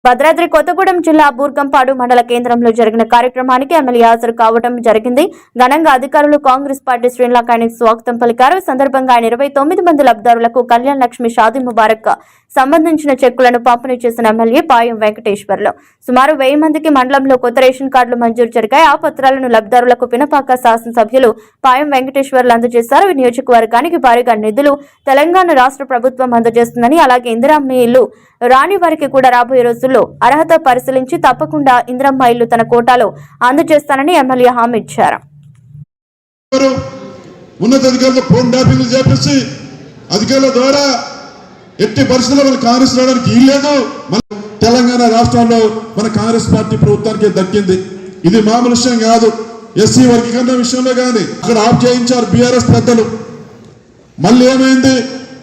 భద్రాద్రి కొత్తగూడెం జిల్లా బూర్గంపాడు మండల కేంద్రంలో జరిగిన కార్యక్రమానికి ఎమ్మెల్యే హాజరు కావడం జరిగింది. ఘనంగా అధికారులు కాంగ్రెస్ పార్టీ శ్రేణులకు ఆయనకు స్వాగతం పలికారు. ఈ సందర్భంగా ఆయన 29 మంది లబ్ధిదారులకు కళ్యాణ్ లక్ష్మి షాదీ ముబారక్ సంబంధించిన చెక్కులను పంపిణీ చేసిన ఎమ్మెల్యే పాయం వెంకటేశ్వర్లు సుమారు 1000 మందికి మండలంలో కొత్త రేషన్ కార్డులు మంజూరు జరిగాయి. ఆ పత్రాలను లబ్ధిదారులకు పినపాక శాసనసభ్యులు పాయం వెంకటేశ్వర్లు అందజేశారు. ఈ నియోజకవర్గానికి భారీగా నిధులు తెలంగాణ రాష్ట్ర ప్రభుత్వం అందజేస్తుందని, అలాగే ఇందిరమ్మ ఇల్లు రాని వారికి కూడా రాబోయే రోజుల్లో అర్హత పరిశీలించి తప్పకుండా ఇందిరమ్మ ఇల్లు తన కోటాలో అందజేస్తానని ఎమ్మెల్యే హామీ ఇచ్చారు. ఉన్నతాధికారులు ఫోన్ ట్యాపింగ్లు చేపించి అధికారుల ద్వారా ఎట్టి పరిస్థితుల్లో మన కాంగ్రెస్ రావడానికి వీల్లేదు. మన తెలంగాణ రాష్ట్రంలో మన కాంగ్రెస్ పార్టీ ప్రభుత్వానికి దక్కింది. ఇది మామూలు విషయం కాదు. ఎస్సీ వర్గీకరణ విషయంలో కానీ అక్కడ ఆఫ్ చేయించారు బీఆర్ఎస్ పెద్దలు. మళ్ళీ ఏమైంది,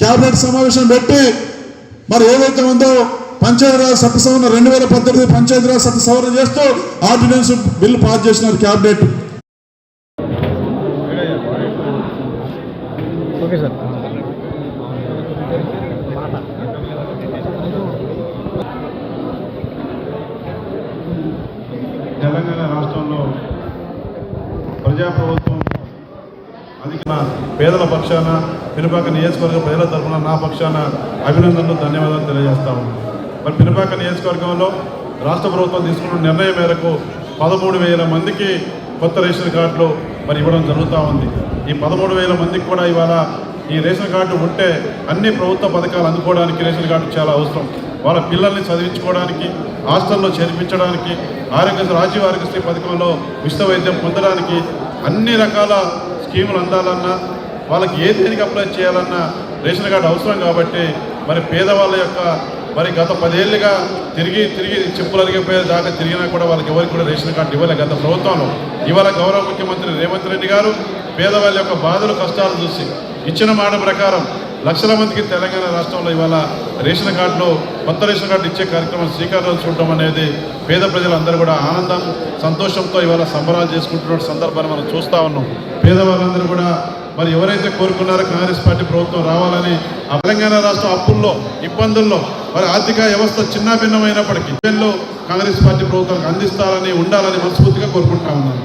కేబినెట్ సమావేశం పెట్టి మరి ఏదైతే ఉందో పంచాయతీరాజ్ చట్ట సవరణ 2018 పంచాయతీరాజ్ చట్ట సవరణ చేస్తూ ఆర్డినెన్స్ బిల్లు పాస్ చేసినారు కేబినెట్. తెలంగాణ రాష్ట్రంలో ప్రజాప్రభుత్వం అధిక పేదల పక్షాన పినపాక నియోజకవర్గ ప్రజల తరఫున నా పక్షాన అభినందనలు ధన్యవాదాలు తెలియజేస్తా ఉన్నాను. మరి పినపాక నియోజకవర్గంలో రాష్ట్ర ప్రభుత్వం తీసుకున్న నిర్ణయం మేరకు 13,000 మందికి కొత్త రేషన్ కార్డులు మరి ఇవ్వడం జరుగుతూ ఉంది. ఈ 13,000 మందికి కూడా ఇవాళ ఈ రేషన్ కార్డు ఉంటే అన్ని ప్రభుత్వ పథకాలు అందుకోవడానికి రేషన్ కార్డు చాలా అవసరం. వాళ్ళ పిల్లల్ని చదివించుకోవడానికి, హాస్టల్లో చేర్పించడానికి, రాజీవ్ ఆరోగ్యశ్రీ పథకంలో ఉచిత వైద్యం పొందడానికి, అన్ని రకాల స్కీములు అందాలన్నా, వాళ్ళకి ఏ దేనికి అప్లై చేయాలన్నా రేషన్ కార్డు అవసరం. కాబట్టి మరి పేదవాళ్ళ యొక్క మరి గత 10 ఏళ్ళుగా తిరిగి చెప్పులు అరిగిపోయే దాకా తిరిగినా కూడా వాళ్ళకి ఎవరికి కూడా రేషన్ కార్డు ఇవ్వలే గత ప్రభుత్వంలో. ఇవాళ గౌరవ ముఖ్యమంత్రి రేవంత్ రెడ్డి గారు పేదవాళ్ళ యొక్క బాధలు కష్టాలు చూసి ఇచ్చిన మాట ప్రకారం లక్షల మందికి తెలంగాణ రాష్ట్రంలో ఇవాళ రేషన్ కార్డులో కొత్త రేషన్ కార్డు ఇచ్చే కార్యక్రమం శ్రీకారం చూడటం అనేది పేద ప్రజలందరూ కూడా ఆనందం సంతోషంతో ఇవాళ సంబరాలు చేసుకుంటున్న సందర్భాన్ని మనం చూస్తూ ఉన్నాం. పేదవాళ్ళందరూ కూడా మరి ఎవరైతే కోరుకున్నారో కాంగ్రెస్ పార్టీ ప్రభుత్వం రావాలని, ఆ తెలంగాణ రాష్ట్రం అప్పుల్లో ఇబ్బందుల్లో మరి ఆర్థిక వ్యవస్థ చిన్న భిన్నమైనప్పటికీ కాంగ్రెస్ పార్టీ ప్రభుత్వానికి అందిస్తారని ఉండాలని మనస్ఫూర్తిగా కోరుకుంటా ఉన్నాను.